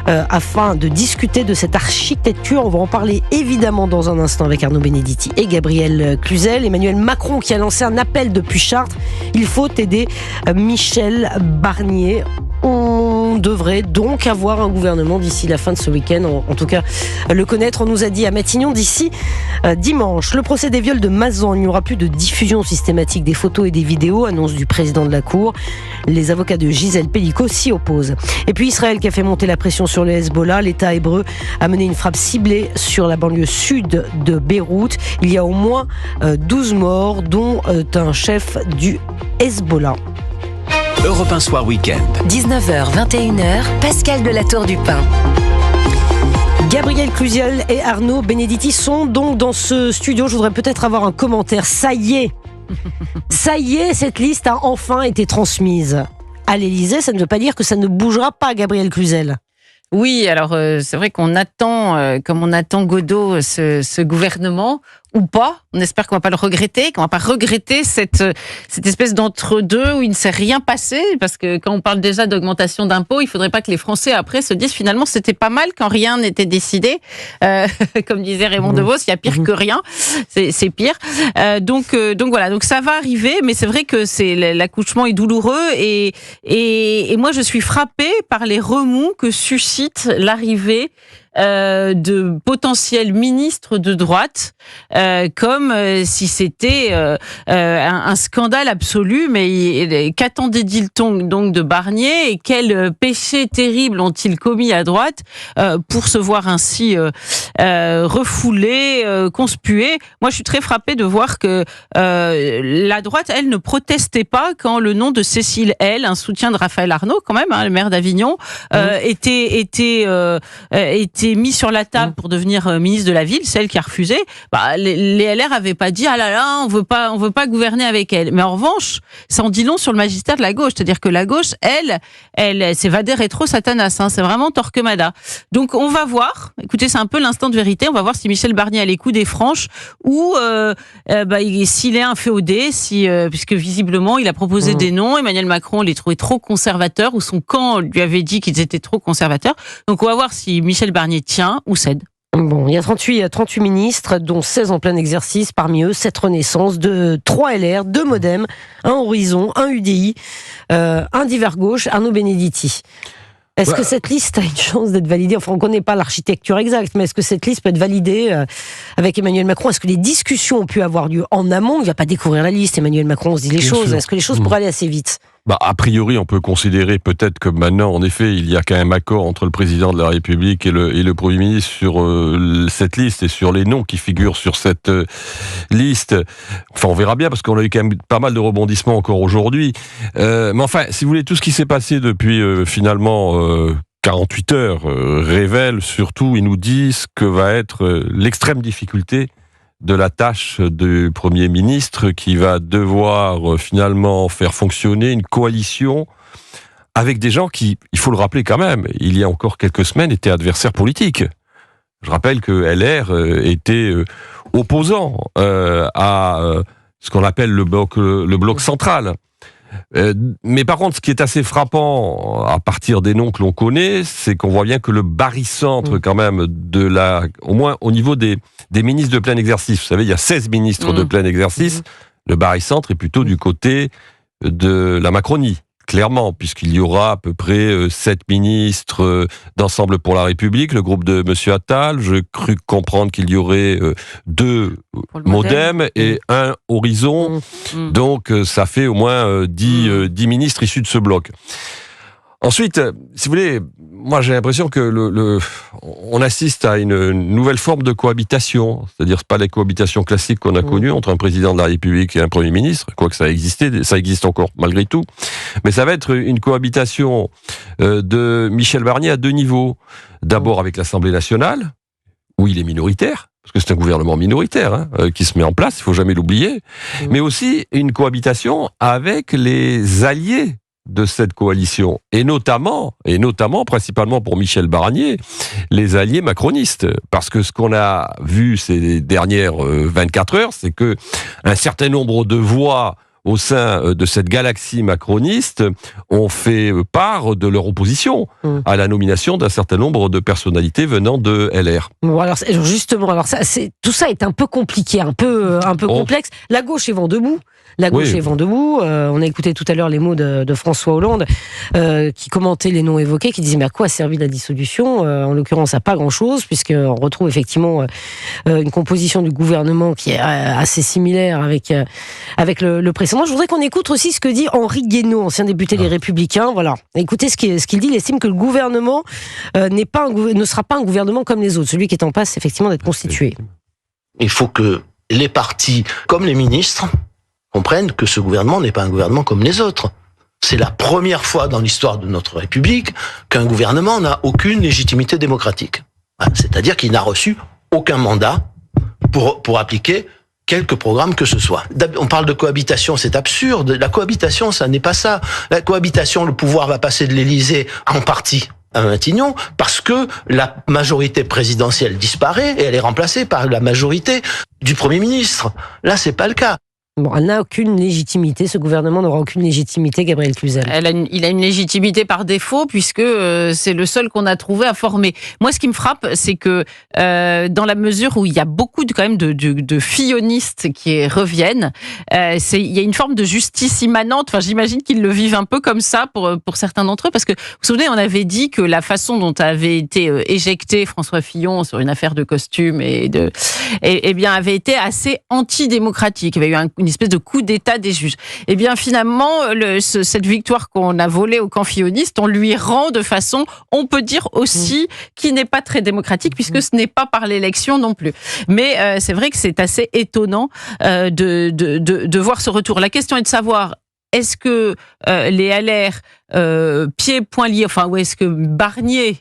afin de discuter de cette architecture. On va en parler évidemment dans un instant avec Arnaud Benedetti et Gabriel Cluzel. Emmanuel Macron qui a lancé un appel depuis Chartres. Il faut aider Michel Barnier. On devrait donc avoir un gouvernement d'ici la fin de ce week-end. En tout cas, le connaître, on nous a dit à Matignon d'ici dimanche. Le procès des viols de Mazan, il n'y aura plus de diffusion systématique des photos et des vidéos, annonce du président de la Cour. Les avocats de Gisèle Pelicot s'y opposent. Et puis Israël qui a fait monter la pression sur le Hezbollah. L'État hébreu a mené une frappe ciblée sur la banlieue sud de Beyrouth. Il y a au moins 12 morts, dont un chef du Hezbollah. Europe 1 Soir Week-end. 19h, 21h, Pascal de la Tour du Pin. Gabriel Cluzel et Arnaud Benedetti sont donc dans ce studio. Je voudrais peut-être avoir un commentaire. Ça y est, cette liste a enfin été transmise à l'Élysée. Ça ne veut pas dire que ça ne bougera pas, Gabriel Cluzel. Oui, alors c'est vrai qu'on attend, comme on attend Godot, ce gouvernement, ou pas. On espère qu'on va pas le regretter, qu'on va pas regretter cette espèce d'entre-deux où il ne s'est rien passé, parce que quand on parle déjà d'augmentation d'impôts, il faudrait pas que les Français après se disent finalement c'était pas mal quand rien n'était décidé. Comme disait Raymond Devos, il y a pire que rien, c'est pire. Donc voilà, donc ça va arriver, mais c'est vrai que l'accouchement est douloureux et moi je suis frappée par les remous que suscite l'arrivée de potentiels ministres de droite, comme si c'était un scandale absolu. Mais qu'attendait-il donc de Barnier et quel péché terrible ont-ils commis à droite pour se voir ainsi refoulés, conspués? Moi, je suis très frappée de voir que la droite, elle, ne protestait pas quand le nom de Cécile L, un soutien de Raphaël Arnaud, quand même, le maire d'Avignon, était mis sur la table pour devenir ministre de la ville, celle qui a refusé. Les LR avaient pas dit ah là là, on veut pas gouverner avec elle. Mais en revanche, ça en dit long sur le magistère de la gauche, c'est-à-dire que la gauche, elle c'est Vader rétro Satanas, c'est vraiment Torquemada. Donc on va voir. Écoutez, c'est un peu l'instant de vérité. On va voir si Michel Barnier a les coups des franches ou s'il est inféodé, puisque visiblement il a proposé des noms. Emmanuel Macron les trouvait trop conservateurs, ou son camp lui avait dit qu'ils étaient trop conservateurs. Donc on va voir si Michel Barnier tient ou cède. Bon, il y a 38 ministres, dont 16 en plein exercice, parmi eux 7 Renaissance, 3 LR, 2 Modem, 1 Horizon, 1 UDI, un divers gauche, Arnaud Benedetti. Est-ce que cette liste a une chance d'être validée? Enfin, on ne connaît pas l'architecture exacte, mais est-ce que cette liste peut être validée avec Emmanuel Macron? Est-ce que les discussions ont pu avoir lieu en amont? Il ne va pas découvrir la liste, Emmanuel Macron, on se dit les choses. Sûr. Est-ce que les choses pourraient aller assez vite? A priori, on peut considérer peut-être que maintenant, en effet, il y a quand même accord entre le président de la République et le Premier ministre sur cette liste et sur les noms qui figurent sur cette liste. Enfin, on verra bien, parce qu'on a eu quand même pas mal de rebondissements encore aujourd'hui. Mais enfin, si vous voulez, tout ce qui s'est passé depuis finalement 48 heures révèle surtout, ils nous disent ce que va être l'extrême difficulté de la tâche du Premier ministre, qui va devoir finalement faire fonctionner une coalition avec des gens qui, il faut le rappeler quand même, il y a encore quelques semaines, étaient adversaires politiques. Je rappelle que LR était opposant à ce qu'on appelle le bloc central. Mais par contre, ce qui est assez frappant à partir des noms que l'on connaît, c'est qu'on voit bien que le barycentre quand même au moins au niveau des ministres de plein exercice, vous savez, il y a 16 ministres de plein exercice, le barycentre est plutôt du côté de la Macronie, clairement, puisqu'il y aura à peu près 7 ministres d'Ensemble pour la République, le groupe de M. Attal. Je crus comprendre qu'il y aurait 2 Modem et 1 Horizon. Donc ça fait au moins 10 ministres issus de ce bloc. Ensuite, si vous voulez, moi j'ai l'impression que on assiste à une nouvelle forme de cohabitation, c'est-à-dire c'est pas les cohabitations classiques qu'on a connues entre un président de la République et un Premier ministre, quoique ça existe encore malgré tout, mais ça va être une cohabitation de Michel Barnier à 2 niveaux. D'abord avec l'Assemblée nationale, où il est minoritaire, parce que c'est un gouvernement minoritaire qui se met en place, il faut jamais l'oublier, mais aussi une cohabitation avec les alliés de cette coalition, et notamment, principalement pour Michel Barnier, les alliés macronistes. Parce que ce qu'on a vu ces dernières 24 heures, c'est que un certain nombre de voix au sein de cette galaxie macroniste, ont fait part de leur opposition à la nomination d'un certain nombre de personnalités venant de LR. Bon, alors justement, tout ça est un peu compliqué, un peu complexe. La gauche est vent debout. Est vent debout. On a écouté tout à l'heure les mots de François Hollande qui commentait les noms évoqués, qui disait mais à quoi a servi la dissolution ? En l'occurrence, à pas grand-chose, puisqu'on retrouve effectivement une composition du gouvernement qui est assez similaire avec le précédent. Je voudrais qu'on écoute aussi ce que dit Henri Guénaud, ancien député des Républicains. Voilà, écoutez ce qu'il dit. Il estime que le gouvernement ne sera pas un gouvernement comme les autres, celui qui est en passe effectivement d'être constitué. Il faut que les partis, comme les ministres, comprennent que ce gouvernement n'est pas un gouvernement comme les autres. C'est la première fois dans l'histoire de notre République qu'un gouvernement n'a aucune légitimité démocratique. C'est-à-dire qu'il n'a reçu aucun mandat pour appliquer quelque programme que ce soit. On parle de cohabitation, c'est absurde. La cohabitation, ça n'est pas ça. La cohabitation, le pouvoir va passer de l'Élysée en partie à Matignon parce que la majorité présidentielle disparaît et elle est remplacée par la majorité du Premier ministre. Là, c'est pas le cas. Bon, elle n'a aucune légitimité, ce gouvernement n'aura aucune légitimité, Gabrielle Cluzel. Il a une légitimité par défaut, puisque c'est le seul qu'on a trouvé à former. Moi, ce qui me frappe, c'est que dans la mesure où il y a beaucoup quand même de fillonistes qui reviennent, il y a une forme de justice immanente. Enfin, j'imagine qu'ils le vivent un peu comme ça pour certains d'entre eux, parce que vous vous souvenez, on avait dit que la façon dont avait été éjecté François Fillon sur une affaire de costume bien avait été assez antidémocratique. Il y avait eu une espèce de coup d'état des juges. Et bien finalement, cette victoire qu'on a volée au camp filloniste, on lui rend de façon, on peut dire aussi, qui n'est pas très démocratique, puisque ce n'est pas par l'élection non plus. Mais c'est vrai que c'est assez étonnant de voir ce retour. La question est de savoir, est-ce que les LR pieds poings liés, ou est-ce que Barnier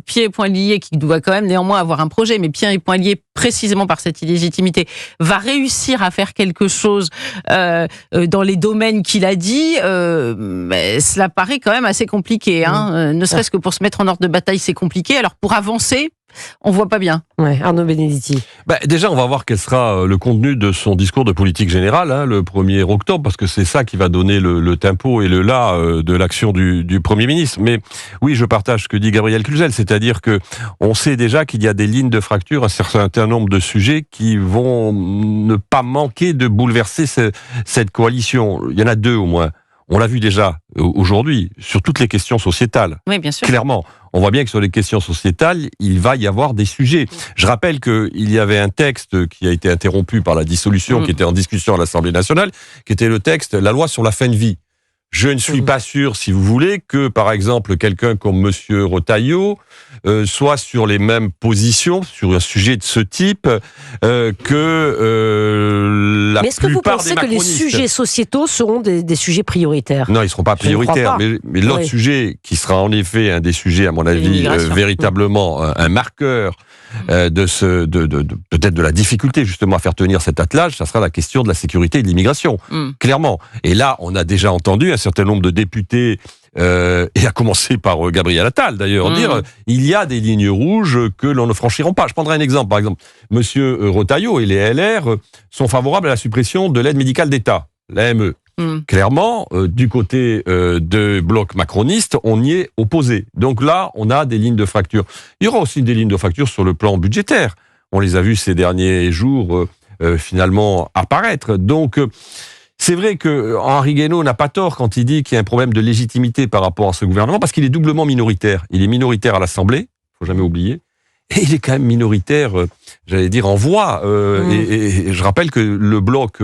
pieds poings liés, qui doit quand même néanmoins avoir un projet, mais pieds et poings liés précisément par cette illégitimité, va réussir à faire quelque chose dans les domaines qu'il a dit, mais cela paraît quand même assez compliqué. Ne serait-ce que pour se mettre en ordre de bataille, c'est compliqué. Alors pour avancer, on voit pas bien. Ouais, Arnaud Benedetti. Déjà, on va voir quel sera le contenu de son discours de politique générale, le 1er octobre, parce que c'est ça qui va donner le tempo et le là de l'action du Premier ministre. Mais oui, je partage ce que dit Gabrielle Cluzel, c'est-à-dire que on sait déjà qu'il y a des lignes de fracture, un certain nombre de sujets qui vont ne pas manquer de bouleverser cette coalition. Il y en a deux au moins. On l'a vu déjà aujourd'hui, sur toutes les questions sociétales. Oui, bien sûr. Clairement, on voit bien que sur les questions sociétales, il va y avoir des sujets. Je rappelle qu'il y avait un texte qui a été interrompu par la dissolution, qui était en discussion à l'Assemblée nationale, qui était le texte, la loi sur la fin de vie. Je ne suis pas sûr, si vous voulez, que, par exemple, quelqu'un comme Monsieur Retailleau soit sur les mêmes positions, sur un sujet de ce type, que la plupart des macronistes. Mais est-ce que vous pensez que les sujets sociétaux seront des sujets prioritaires ? Non, ils ne seront pas prioritaires. Mais l'autre sujet, qui sera en effet un des sujets, à mon avis, véritablement un marqueur peut-être de la difficulté justement à faire tenir cet attelage, ça sera la question de la sécurité et de l'immigration, clairement. Et là, on a déjà entendu un certain nombre de députés, et à commencer par Gabriel Attal d'ailleurs, dire il y a des lignes rouges que l'on ne franchira pas. Je prendrai un exemple. Par exemple, Monsieur Retailleau et les LR sont favorables à la suppression de l'aide médicale d'État, l'AME. Clairement, du côté de bloc macroniste, on y est opposé. Donc là, on a des lignes de fracture. Il y aura aussi des lignes de fracture sur le plan budgétaire. On les a vues ces derniers jours finalement apparaître. Donc, c'est vrai que Henri Guénaud n'a pas tort quand il dit qu'il y a un problème de légitimité par rapport à ce gouvernement, parce qu'il est doublement minoritaire. Il est minoritaire à l'Assemblée, il faut jamais oublier, et il est quand même minoritaire, j'allais dire, en voix. Et je rappelle que le bloc...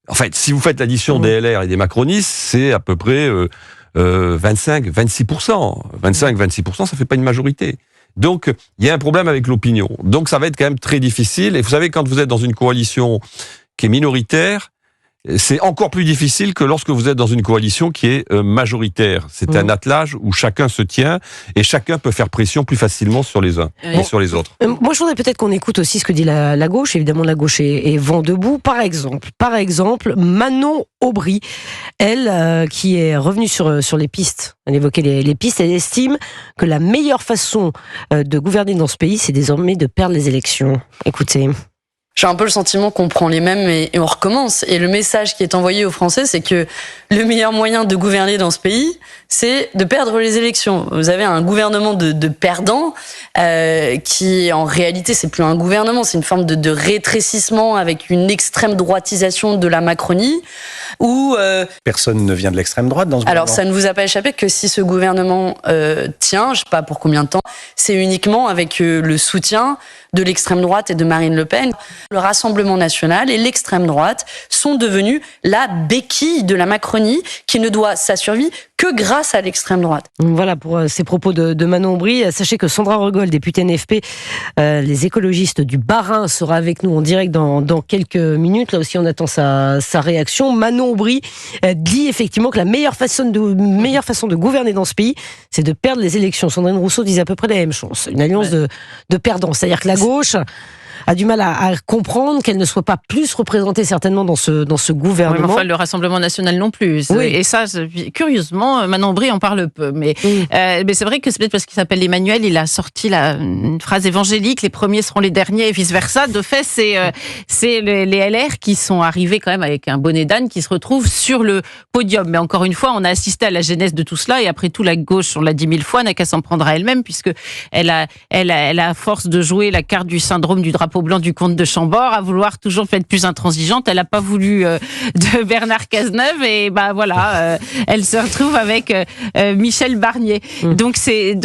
En fait, si vous faites l'addition des LR et des macronistes, c'est à peu près 25-26%. 25-26%, ça fait pas une majorité. Donc, il y a un problème avec l'opinion. Donc, ça va être quand même très difficile. Et vous savez, quand vous êtes dans une coalition qui est minoritaire, c'est encore plus difficile que lorsque vous êtes dans une coalition qui est majoritaire. C'est un attelage où chacun se tient et chacun peut faire pression plus facilement sur les uns et sur les autres. Moi, je voudrais peut-être qu'on écoute aussi ce que dit la gauche. Évidemment, la gauche est vent debout. Par exemple, Manon Aubry, elle, qui est revenue sur les pistes. Elle évoquait les pistes. Elle estime que la meilleure façon de gouverner dans ce pays, c'est désormais de perdre les élections. Écoutez. J'ai un peu le sentiment qu'on prend les mêmes et on recommence. Et le message qui est envoyé aux Français, c'est que le meilleur moyen de gouverner dans ce pays, c'est de perdre les élections. Vous avez un gouvernement de perdants qui, en réalité, c'est plus un gouvernement, c'est une forme de rétrécissement avec une extrême droitisation de la Macronie. Où personne ne vient de l'extrême droite dans ce gouvernement. Alors, ça ne vous a pas échappé que si ce gouvernement tient, je ne sais pas pour combien de temps, c'est uniquement avec le soutien de l'extrême droite et de Marine Le Pen. Le Rassemblement national et l'extrême droite sont devenus la béquille de la Macronie qui ne doit sa survie que grâce à l'extrême droite. Voilà pour ces propos de Manon Bry. Sachez que Sandra Regol, députée NFP, les écologistes du Bas-Rhin, sera avec nous en direct dans quelques minutes. Là aussi, on attend sa réaction. Manon Bry dit effectivement que la meilleure façon de gouverner dans ce pays, c'est de perdre les élections. Sandrine Rousseau disait à peu près la même chose. Une alliance de perdants. C'est-à-dire que la gauche a du mal à comprendre qu'elle ne soit pas plus représentée certainement dans ce gouvernement. Oui, mais enfin, le Rassemblement national non plus. Oui. Et ça, curieusement, Manon Bry en parle peu. Mais c'est vrai que c'est peut-être parce qu'il s'appelle Emmanuel, il a sorti une phrase évangélique, les premiers seront les derniers et vice-versa. De fait, c'est les LR qui sont arrivés quand même avec un bonnet d'âne qui se retrouvent sur le podium. Mais encore une fois, on a assisté à la genèse de tout cela et après tout, la gauche, on l'a dit 1000 fois, n'a qu'à s'en prendre à elle-même puisque elle a à force de jouer la carte du syndrome du drapeau blanc du comte de Chambord, à vouloir toujours être plus intransigeante. Elle n'a pas voulu de Bernard Cazeneuve et voilà, elle se retrouve avec Michel Barnier. Donc elle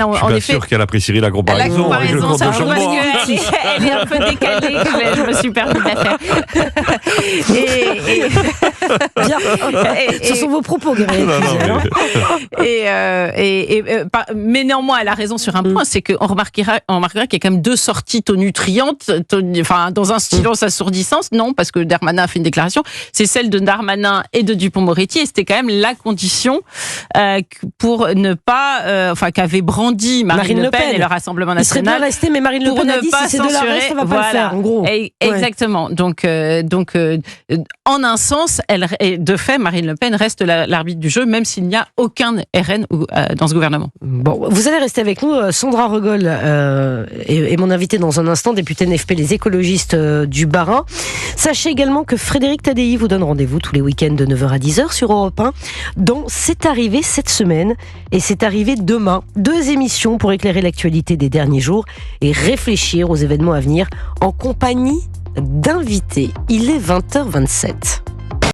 en effet. Je suis sûr qu'elle apprécie la comparaison avec le comte de Chambord. Elle est un peu décalée. Je me suis permis de la faire. Ce sont vos propos, Gabriel. Mais néanmoins, elle a raison sur un point, c'est qu'on remarquera qu'il y a quand même deux sorties tonitruantes, dans un silence assourdissant. Non, parce que Darmanin a fait une déclaration. C'est celle de Darmanin et de Dupond-Moretti, et c'était quand même la condition pour ne pas, qu'avait brandi Marine Le Pen et le Rassemblement national. Il serait bien resté, mais Marine Le Pen a dit si c'est de la reste, ça va pas le faire, en gros. Exactement. Donc, en un sens, de fait, Marine Le Pen reste l'arbitre du jeu, même s'il n'y a aucun RN dans ce gouvernement. Bon, vous allez rester avec nous, Sandra Regol est mon invitée dans un instant, députée NFP, les écologistes du Bas-Rhin. Sachez également que Frédéric Tadei vous donne rendez-vous tous les week-ends de 9h à 10h sur Europe 1 dans C'est arrivé cette semaine et C'est arrivé demain. 2 émissions pour éclairer l'actualité des derniers jours et réfléchir aux événements à venir en compagnie d'invités. Il est 20h27.